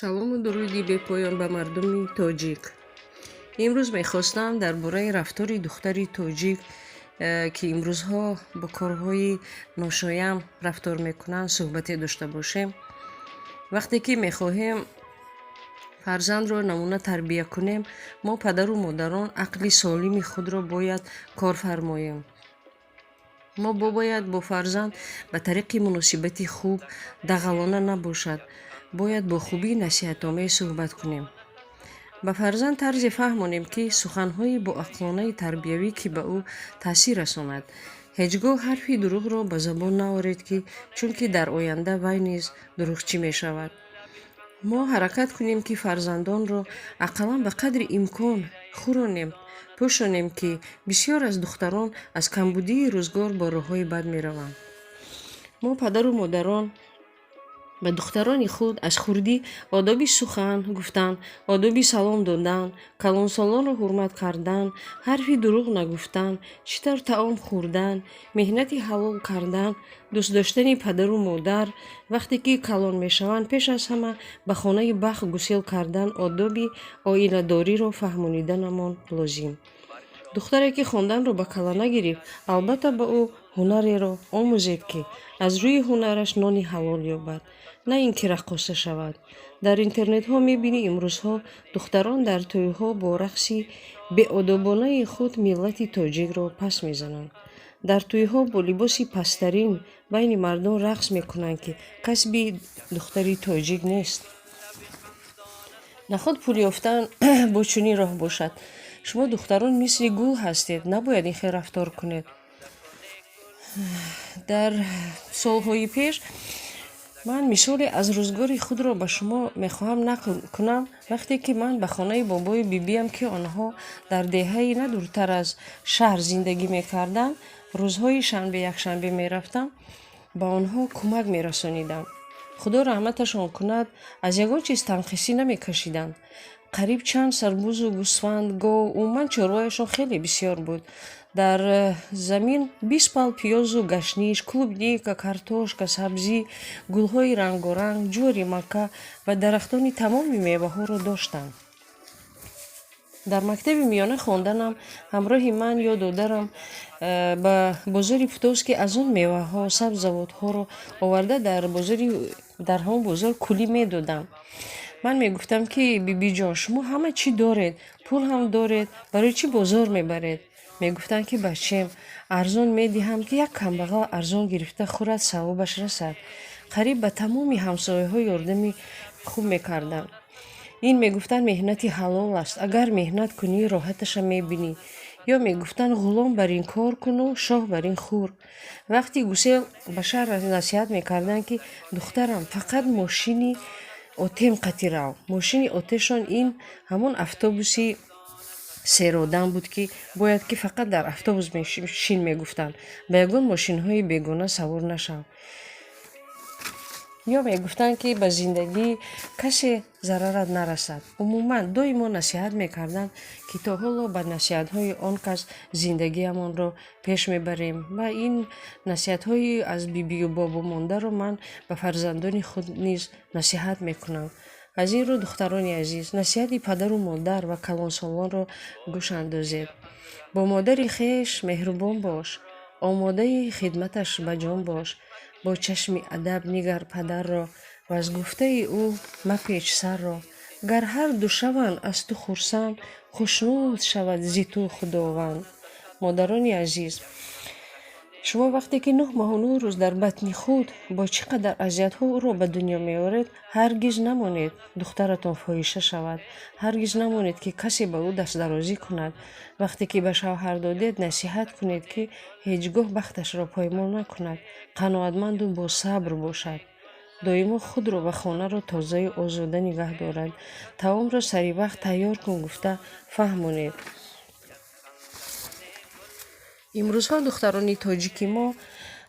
салому дуруди бепоён ба мардуми тоҷик. имрӯз мехостам дар бораи рафтори духтари тоҷик ки имрӯзҳо бо корҳои ношоям рафтор мекунанд суҳбате дошта бошем. вақте ки мехоҳем фарзандро намуна тарбия кунем, мо падару модарон ақли солими худро бояд кор фармоем. мо бояд бо фарзанд ба тариқи муносибати хуб дағалона набошад, бояд бо хубӣ насиҳатомез суҳбат кунем. ба фарзанд тарзе фаҳмонем ки суханҳои боақлонаи тарбиявӣ ки ба ӯ таъсир расонад. ҳеҷ гоҳ ҳарфи дурӯғро ба забон наоред, ки чунки дар оянда вай низ дурӯғчӣ мешавад. мо ҳаракат кунем ки фарзандонро ақаллан ба қадри имкон хӯронем, пӯшонем, ки бисёр аз духтарон аз камбудии рӯзгор бо роҳҳои бад мераванд. мо падару модарон ба духтарони худ аз хурдӣ одоби сухан гуфтан, одоби салом додан, калонсолонро ҳурмат кардан, ҳарфи дурӯғ нагуфтан, чӣ тавр таом хӯрдан, меҳнати ҳалол кардан, дӯстдоштани падару модар, вақте ки калон мешаванд, пеш аз ҳама ба хонаи бахт гусел кардан, одоби оиладориро фаҳмониданамон лозим. духтаре ки хонданро ба кала нагирифт, албатта ба ӯ ҳунареро омӯзед, ки аз рӯи ҳунараш нони ҳалол ёбад, на ин ки раққоса шавад. дар интернетҳо мебинӣ имрӯзҳо духтарон дар тӯйҳо бо рақси беодобонаи худ миллати тоҷикро пас мезананд. дар тӯйҳо бо либоси пасттарин байни мардон рақс мекунанд, ки касби духтари тоҷик нест. наход пул ёфтан бо чунин роҳ бошад. шумо духтарон мисли гул ҳастед, набояд ин хел рафтор кунед. дар солҳои пеш ман мисоле аз рӯзгори худро ба шумо мехоҳам нақл кунам. вақте ки ман ба хонаи бобои бибиам, ки онҳо дар деҳаи на дуртар аз шаҳр зиндагӣ мекарданд, рӯзҳои шанбе якшанбе мерафтам, ба онҳо кӯмак мерасонидам. худо раҳматашон кунад, аз ягон чиз танқисӣ намекашиданд. қариб чанд сарбӯзу гӯсфанд, гов, умуман чорвояшон хеле бисёр буд. дар замин 20 пал пиёзу гашниш, клубника, картошка, сабзӣ, гулҳои рангоранг, ҷувори макка ва дарахтони тамоми меваҳоро доштанд. дар мактаби миёна хонданам ҳамроҳи ман ё додарам ба бозори путовс, ки аз он меваҳо, сабзавотҳоро оварда дар ҳамон бозор кулӣ медодам. ман мегуфтам, ки бибиҷон, шумо ҳама чӣ доред, пул ҳам доред, барои чӣ бозор мебаред? мегуфтанд, ки бачем, арзон медиҳам, ки як камбағал арзон гирифта хӯрад, савобаш расад. қариб ба тамоми ҳамсояҳо ёрдами хуб мекарданд. ин мегуфтанд меҳнати ҳалол аст, агар меҳнат кунӣ роҳаташа мебинӣ. ё мегуфтанд ғулом бар ин кор куну, шоҳ бар ин хӯр. вақти гусел ба шаҳр насиҳат мекарданд, ки духтарам, фақат мошини отем қатирав. мошини отешон ин ҳамон автобуси серодан буд, ки бояд ки фақат дар автобус шин мегуфтанд, ба ягон мошинҳои бегона савор нашав. ё мегуфтанд, ки ба зиндагӣ касе зарарат нарасад. умуман доимо насиҳат мекарданд, ки то ҳоло ба насиҳатҳои он кас зиндагиамонро пеш мебарем. ва ин насиҳатҳои аз бибию бобу мондаро ман ба фарзандони худ низ насиҳат мекунам. аз ин рӯ, духтарони азиз, насиҳати падару модар ва калонсолонро гӯш андозед. бо модари хеш меҳрубон бош, омодаи хидматаш ба ҷон бош. бо чашми адаб нигар падарро, ва аз гуфтаи ӯ мапеч сарро. гар ҳарду шаванд аз ту хурсанд, хушнуд шавад зи ту худованд. модарони азиз, шумо вақте ки 9 моҳу 9 рӯз дар батни худ бо чӣ қадар азиятҳо ӯро ба дунё меоред, ҳаргиз намонед духтаратон фоҳиша шавад. ҳаргиз намонед, ки касе ба ӯ дастдарозӣ кунад. вақте ки ба шавҳар додед, насиҳат кунед, ки ҳеҷ гоҳ бахташро поймол накунад, қаноатманду босабр бошад. доимо худро ва хонаро тозаю озода нигаҳ дорад. таомро сари вақт тайёр кун гуфта фаҳмонед. имрӯзҳо духтарони тоҷики мо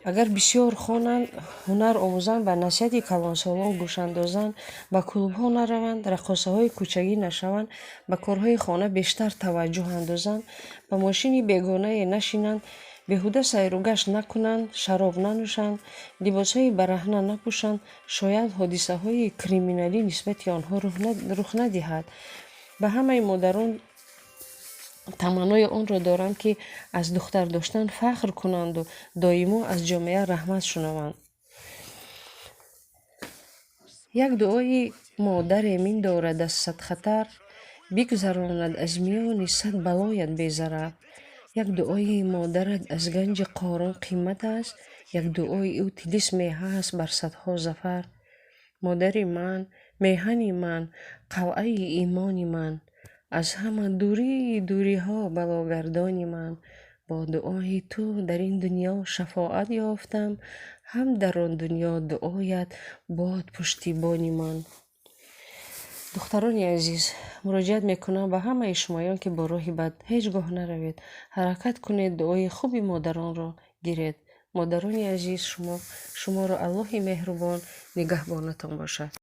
агар бисёр хонанд, ҳунар омӯзанд, ба насиҳати калонсолон гӯш андозанд, ба клубҳо нараванд, раққосаҳои кӯчагӣ нашаванд, ба корҳои хона бештар таваҷҷӯҳ андозанд, ба мошини бегонае нашинанд, беҳуда сайру гашт накунанд, шароб нанӯшанд, либосҳои бараҳна напӯшанд, шояд ҳодисаҳои криминалӣ нисбати онҳо рух надиҳад. ба ҳамаи модарон таманнои онро дорам, ки аз духтар доштан фахр кунанду доимо аз ҷомеа раҳмат шунаванд. як дуои модаре миндорад аз садхатар, бигзаронад аз миёни сад балоят безарар. як дуои модарат аз ганҷи қорон қимат аст, як дуои ӯ тилисме ҳаст бар садҳо зафар. модари ман, меҳани ман, қалъаи имони ман, аз ҳама дурии дуриҳо балогардони ман. бо дуои ту дар ин дунё шафоат ёфтам, ҳам дар он дунё дуоят бод пуштибони ман. духтарони азиз, муроҷиат мекунам ба ҳамаи шумоён, ки бо роҳи бад ҳеҷ гоҳ наравед. ҳаракат кунед, дуои хуби модаронро гиред. модарони азиз, шуморо Аллоҳи меҳрубон нигаҳбонатон бошад.